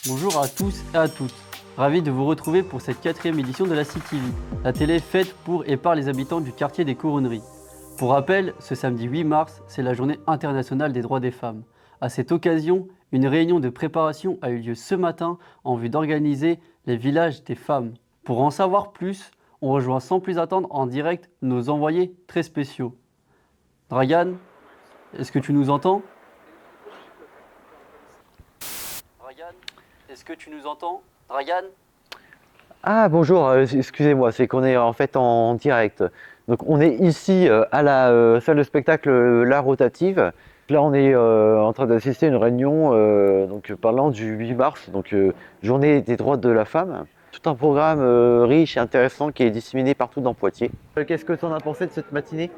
Bonjour à tous et à toutes. Ravi de vous retrouver pour cette 4e édition de la CTV, la télé faite pour et par les habitants du quartier des Couronneries. Pour rappel, ce samedi 8 mars, c'est la journée internationale des droits des femmes. À cette occasion, une réunion de préparation a eu lieu ce matin en vue d'organiser les villages des femmes. Pour en savoir plus, on rejoint sans plus attendre en direct nos envoyés très spéciaux. Dragan, est-ce que tu nous entends ? Dragan, est-ce que tu nous entends ? Dragan ? Ah bonjour, excusez-moi, c'est qu'on est en fait en direct. Donc on est ici à la salle de spectacle La Rotative. Là on est en train d'assister à une réunion parlant du 8 mars, journée des droits de la femme. Tout un programme riche et intéressant qui est disséminé partout dans Poitiers. Qu'est-ce que tu en as pensé de cette matinée ?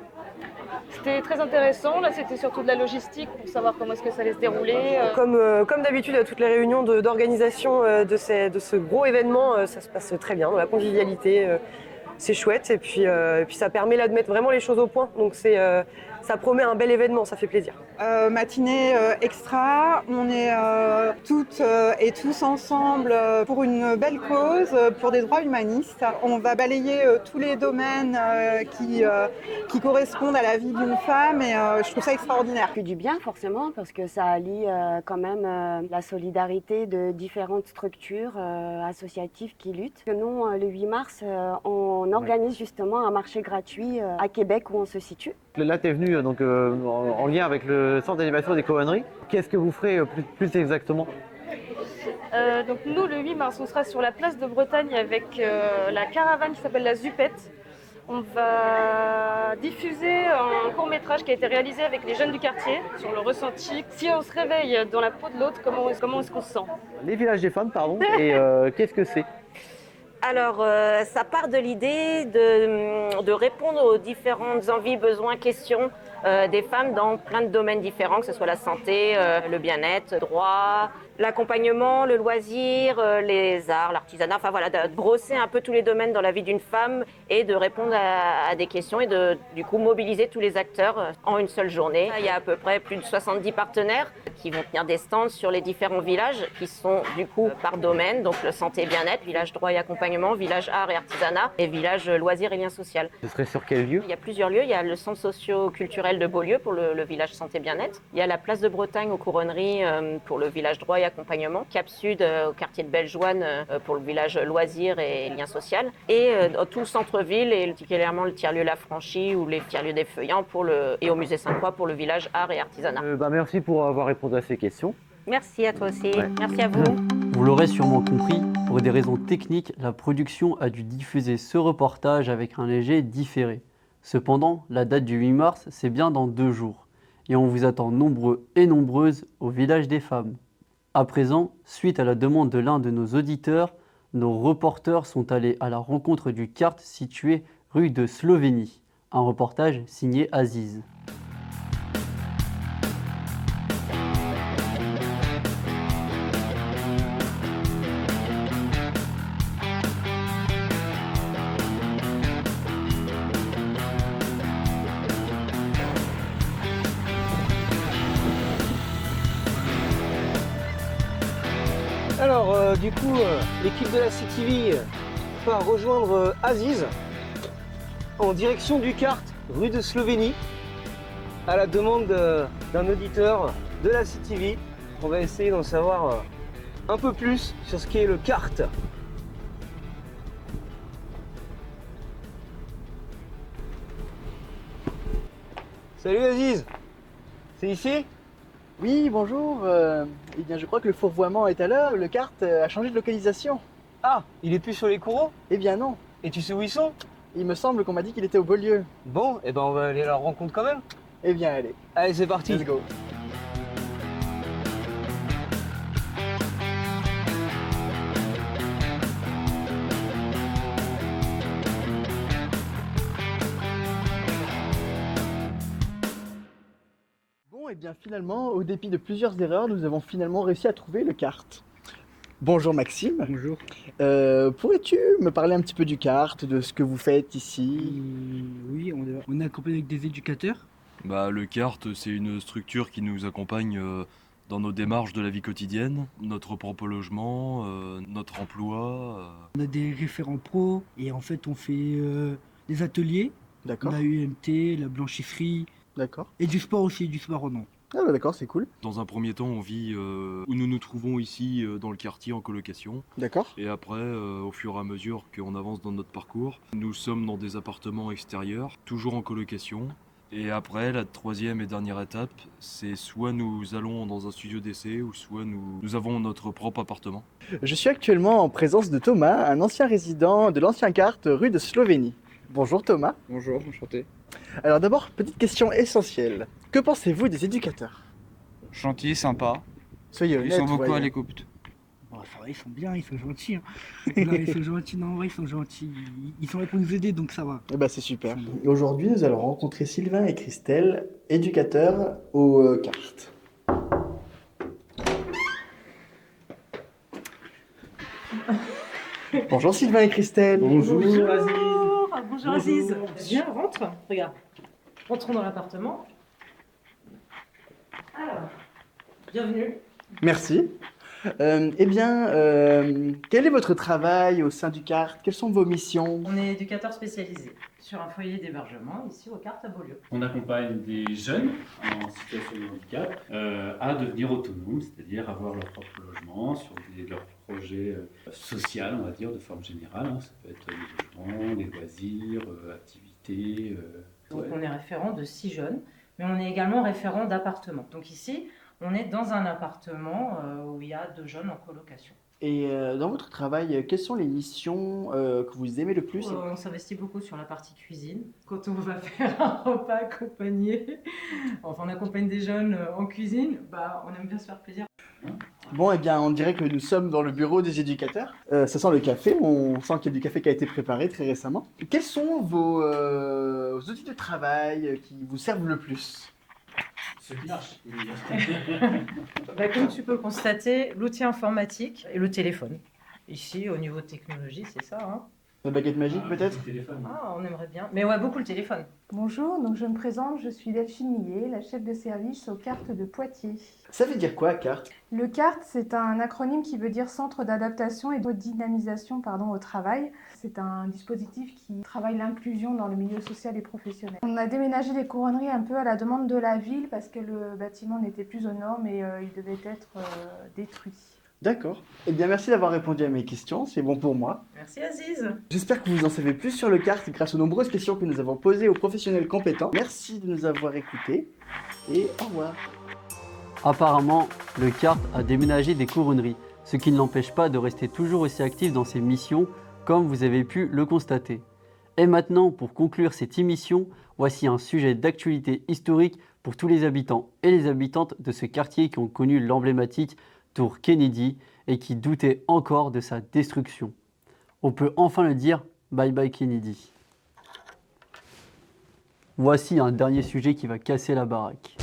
C'était très intéressant, là c'était surtout de la logistique pour savoir comment est-ce que ça allait se dérouler. Comme d'habitude, à toutes les réunions d'organisation de ce gros événement, ça se passe très bien, dans la convivialité, c'est chouette et puis ça permet là de mettre vraiment les choses au point, donc ça promet un bel événement, ça fait plaisir. Matinée extra, on est toutes et tous ensemble pour une belle cause, pour des droits humanistes. On va balayer tous les domaines qui correspondent à la vie d'une femme et je trouve ça extraordinaire. Que du bien forcément parce que ça allie quand même la solidarité de différentes structures associatives qui luttent. Nous, le 8 mars, on organise justement un marché gratuit à Québec où on se situe. Là tu es venu en lien avec le centre d'animation des Couronneries. Qu'est-ce que vous ferez plus exactement ? Donc nous, le 8 mars, on sera sur la place de Bretagne avec la caravane qui s'appelle la Zupette. On va diffuser un court-métrage qui a été réalisé avec les jeunes du quartier sur le ressenti. Si on se réveille dans la peau de l'autre, comment est-ce qu'on se sent ? Les villages des femmes, pardon, et qu'est-ce que c'est ? Alors, ça part de l'idée de répondre aux différentes envies, besoins, questions des femmes dans plein de domaines différents, que ce soit la santé, le bien-être, le droit, l'accompagnement, le loisir, les arts, l'artisanat, enfin voilà, de brosser un peu tous les domaines dans la vie d'une femme et de répondre à des questions et de du coup mobiliser tous les acteurs en une seule journée. Il y a à peu près plus de 70 partenaires qui vont tenir des stands sur les différents villages qui sont du coup par domaine, donc le santé et bien-être, village droit et accompagnement, village art et artisanat et village loisirs et liens sociaux. Ce serait sur quel lieu ? Il y a plusieurs lieux, il y a le centre socio-culturel de Beaulieu pour le village santé bien-être, il y a la place de Bretagne aux Couronneries pour le village droit et accompagnement, Cap Sud au quartier de Bellejoine pour le village loisirs et liens sociaux et tout le centre-ville et particulièrement le tiers-lieu La Franchie ou les tiers-lieux des Feuillants et au musée Sainte-Croix pour le village art et artisanat. Merci pour avoir répondu à ces questions. Merci à toi aussi, Ouais. Merci à vous. Vous l'aurez sûrement compris, pour des raisons techniques, la production a dû diffuser ce reportage avec un léger différé. Cependant, la date du 8 mars, c'est bien dans 2 jours. Et on vous attend nombreux et nombreuses au village des femmes. À présent, suite à la demande de l'un de nos auditeurs, nos reporters sont allés à la rencontre du kart situé rue de Slovénie. Un reportage signé Aziz. Alors, l'équipe de la CTV va rejoindre Aziz en direction du kart rue de Slovénie à la demande d'un auditeur de la CTV. On va essayer d'en savoir un peu plus sur ce qu'est le kart. Salut Aziz, c'est ici ? Oui, bonjour. Eh bien, je crois que le fourvoiement est à l'heure. Le kart a changé de localisation. Ah, il est plus sur les courants ? Eh bien, non. Et tu sais où ils sont ? Il me semble qu'on m'a dit qu'il était au Beaulieu. Bon, et ben on va aller à leur rencontre quand même. Eh bien, allez. Allez, c'est parti. Let's go. Bon, et bien finalement, au dépit de plusieurs erreurs, nous avons finalement réussi à trouver le kart. Bonjour Maxime. Bonjour. Pourrais-tu me parler un petit peu du kart, de ce que vous faites ici? Oui, on est accompagné avec des éducateurs. Le CART, c'est une structure qui nous accompagne dans nos démarches de la vie quotidienne, notre propre logement, notre emploi. On a des référents pro et en fait on fait des ateliers. D'accord. On a UMT, la blanchisserie. D'accord. Et du sport aussi, du sport en eau. Ah bah d'accord, c'est cool. Dans un premier temps, on vit où nous nous trouvons ici dans le quartier en colocation. D'accord. Et après, au fur et à mesure qu'on avance dans notre parcours, nous sommes dans des appartements extérieurs, toujours en colocation. Et après, la troisième et dernière étape, c'est soit nous allons dans un studio d'essai ou soit nous avons notre propre appartement. Je suis actuellement en présence de Thomas, un ancien résident de l'ancien Cart rue de Slovénie. Bonjour Thomas. Bonjour, enchanté. Alors d'abord, petite question essentielle. Que pensez-vous des éducateurs? Gentil, sympa. Soyez honnête. Ils sont beaucoup voyons. à l'écoute. Oh, ça va, ils sont bien, ils sont gentils. Hein. Non, ils sont gentils, non, ouais, ils sont gentils. Ils sont là pour nous aider, donc ça va. Eh ben c'est super. Aujourd'hui, nous allons rencontrer Sylvain et Christelle, éducateurs au Cart. Bonjour Sylvain et Christelle. Bonjour Aziz. Bonjour Aziz. Viens, rentre. Regarde. Rentrons dans l'appartement. Alors, bienvenue. Merci. Quel est votre travail au sein du Cart? Quelles sont vos missions? On est éducateur spécialisé sur un foyer d'hébergement ici au Cart à Beaulieu. On accompagne des jeunes en situation de handicap à devenir autonomes, c'est-à-dire avoir leur propre logement sur leurs projets sociaux, on va dire, de forme générale. Hein. Ça peut être les logements, les loisirs, activités. Donc on est référent de 6 jeunes, mais on est également référent d'appartements. Donc ici, on est dans un appartement où il y a 2 jeunes en colocation. Et dans votre travail, quelles sont les missions que vous aimez le plus? On s'investit beaucoup sur la partie cuisine. Quand on va faire un repas accompagné, enfin on accompagne des jeunes en cuisine, bah, on aime bien se faire plaisir. Bon, eh bien, on dirait que nous sommes dans le bureau des éducateurs. Ça sent le café, on sent qu'il y a du café qui a été préparé très récemment. Quels sont vos outils de travail qui vous servent le plus? Ce qui marche. Bah, comme tu peux constater, l'outil informatique et le téléphone. Ici, au niveau technologie, c'est ça. Hein. La baguette magique peut-être? Ah, on aimerait bien. Mais ouais, beaucoup le téléphone. Bonjour, donc je me présente, je suis Delphine Millet, la chef de service au CART de Poitiers. Ça veut dire quoi, CART? Le CART, c'est un acronyme qui veut dire Centre d'adaptation et de dynamisation au travail. C'est un dispositif qui travaille l'inclusion dans le milieu social et professionnel. On a déménagé les couronneries un peu à la demande de la ville parce que le bâtiment n'était plus aux normes et il devait être détruit. D'accord. Eh bien, merci d'avoir répondu à mes questions, c'est bon pour moi. Merci Aziz. J'espère que vous en savez plus sur le CART grâce aux nombreuses questions que nous avons posées aux professionnels compétents. Merci de nous avoir écoutés et au revoir. Apparemment, le CART a déménagé des couronneries, ce qui ne l'empêche pas de rester toujours aussi actif dans ses missions, comme vous avez pu le constater. Et maintenant, pour conclure cette émission, voici un sujet d'actualité historique pour tous les habitants et les habitantes de ce quartier qui ont connu l'emblématique Tour Kennedy et qui doutaient encore de sa destruction. On peut enfin le dire, bye bye Kennedy. Voici un dernier sujet qui va casser la baraque.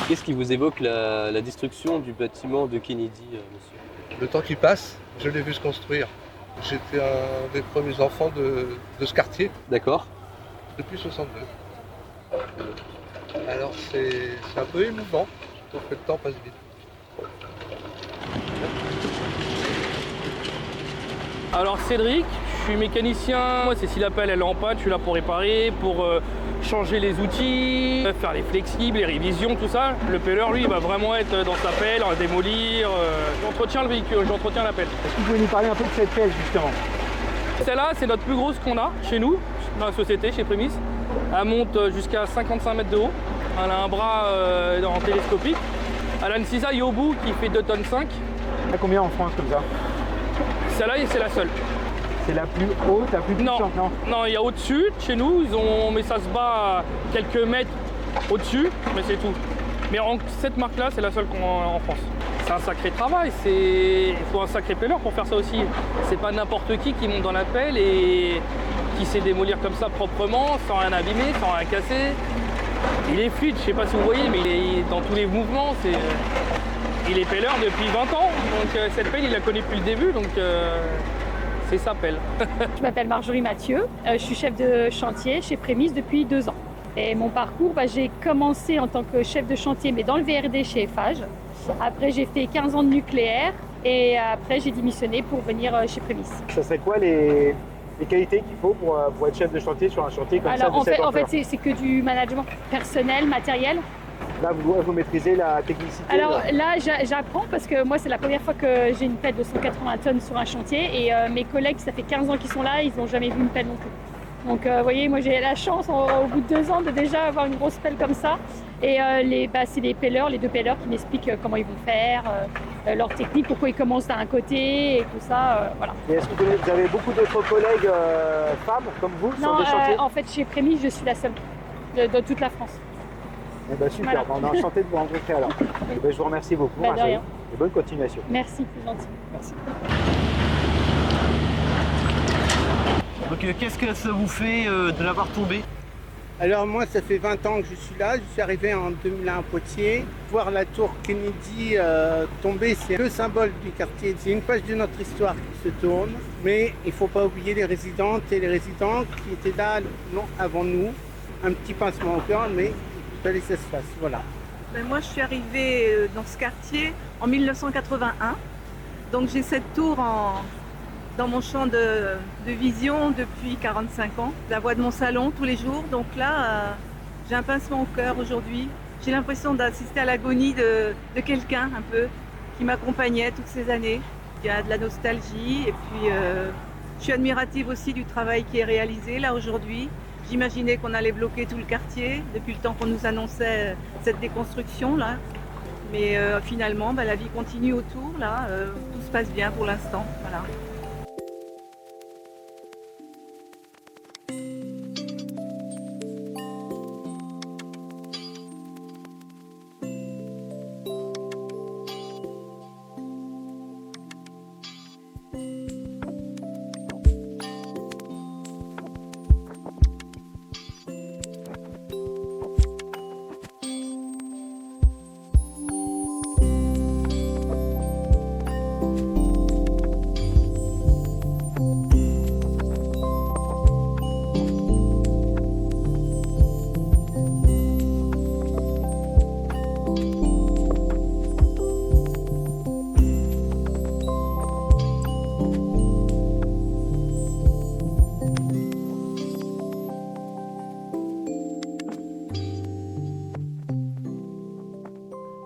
Qu'est-ce qui vous évoque la destruction du bâtiment de Kennedy, monsieur? Le temps qui passe, je l'ai vu se construire. J'étais un des premiers enfants de ce quartier. D'accord. Depuis 62. Alors c'est un peu émouvant, je trouve que le temps passe vite. Alors Cédric, je suis mécanicien. Moi, Cécile appelle, elle est en panne, je suis là pour réparer, pour changer les outils, faire les flexibles, les révisions, tout ça. Le pelleur, lui, il va vraiment être dans sa pelle, démolir. J'entretiens le véhicule, j'entretiens la pelle. Est-ce que vous pouvez nous parler un peu de cette pelle, justement? Celle-là, c'est notre plus grosse qu'on a chez nous, dans la société, chez Prémis. Elle monte jusqu'à 55 mètres de haut. Elle a un bras en télescopique. Elle a une cisaille au bout qui fait 2,5 tonnes. y a combien en France comme ça? Celle-là, c'est la seule. C'est la plus haute, la plus puissante, non? Non, il y a au-dessus, chez nous, mais ça se bat à quelques mètres au-dessus, mais c'est tout. Mais cette marque-là, c'est la seule qu'on a en France. C'est un sacré travail, il faut un sacré pelleur pour faire ça aussi. C'est pas n'importe qui monte dans la pelle et qui sait démolir comme ça proprement, sans rien abîmer, sans rien casser. Il est fluide, je sais pas si vous voyez, mais il est dans tous les mouvements. Il est pelleur depuis 20 ans, donc cette pelle, il la connaît depuis le début, donc c'est sa pelle. Je m'appelle Marjorie Mathieu, je suis chef de chantier chez Prémis depuis 2 ans. Et mon parcours, j'ai commencé en tant que chef de chantier, mais dans le VRD chez Eiffage. Après, j'ai fait 15 ans de nucléaire et après, j'ai démissionné pour venir chez Prémis. Ça serait quoi les qualités qu'il faut pour être chef de chantier sur un chantier comme ça de cette ampleur? En fait, c'est que du management personnel, matériel. Là, vous maîtrisez la technicité? Alors là, j'apprends parce que moi, c'est la première fois que j'ai une pelle de 180 tonnes sur un chantier et mes collègues, ça fait 15 ans qu'ils sont là, ils n'ont jamais vu une pelle non plus. Donc vous voyez, moi j'ai la chance au bout de 2 ans de déjà avoir une grosse pelle comme ça. Et c'est les pelleurs, les 2 pelleurs qui m'expliquent comment ils vont faire, leur technique, pourquoi ils commencent d'un côté et tout ça. Voilà. Et est-ce que vous avez beaucoup d'autres collègues femmes comme vous sur des chantiers? En fait, chez Prémis, je suis la seule de toute la France. Eh ben, super, voilà. On est enchanté de vous rencontrer alors. Je vous remercie beaucoup, Marjorie, et bonne continuation. Merci, c'est gentil. Merci. Donc qu'est-ce que ça vous fait de l'avoir tombé? Alors moi, ça fait 20 ans que je suis là. Je suis arrivé en 2001 à Poitiers. Voir la tour Kennedy tomber, c'est le symbole du quartier. C'est une page de notre histoire qui se tourne. Mais il ne faut pas oublier les résidentes et les résidents qui étaient là avant nous. Un petit pincement au cœur, mais il fallait que ça se fasse. Voilà. Moi, je suis arrivée dans ce quartier en 1981. Donc j'ai cette tour dans mon champ de vision depuis 45 ans. La voix de mon salon tous les jours. Donc là, j'ai un pincement au cœur aujourd'hui. J'ai l'impression d'assister à l'agonie de quelqu'un un peu qui m'accompagnait toutes ces années. Il y a de la nostalgie et puis je suis admirative aussi du travail qui est réalisé là aujourd'hui. J'imaginais qu'on allait bloquer tout le quartier depuis le temps qu'on nous annonçait cette déconstruction là. Mais finalement, la vie continue autour là. Tout se passe bien pour l'instant. Voilà.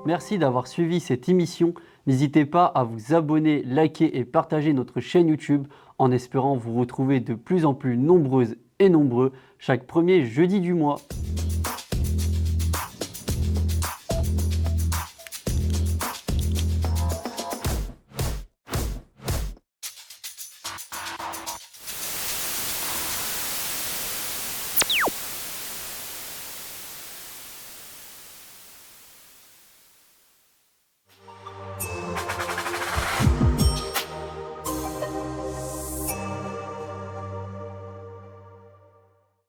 Merci d'avoir suivi cette émission. N'hésitez pas à vous abonner, liker et partager notre chaîne YouTube en espérant vous retrouver de plus en plus nombreuses et nombreux chaque premier jeudi du mois.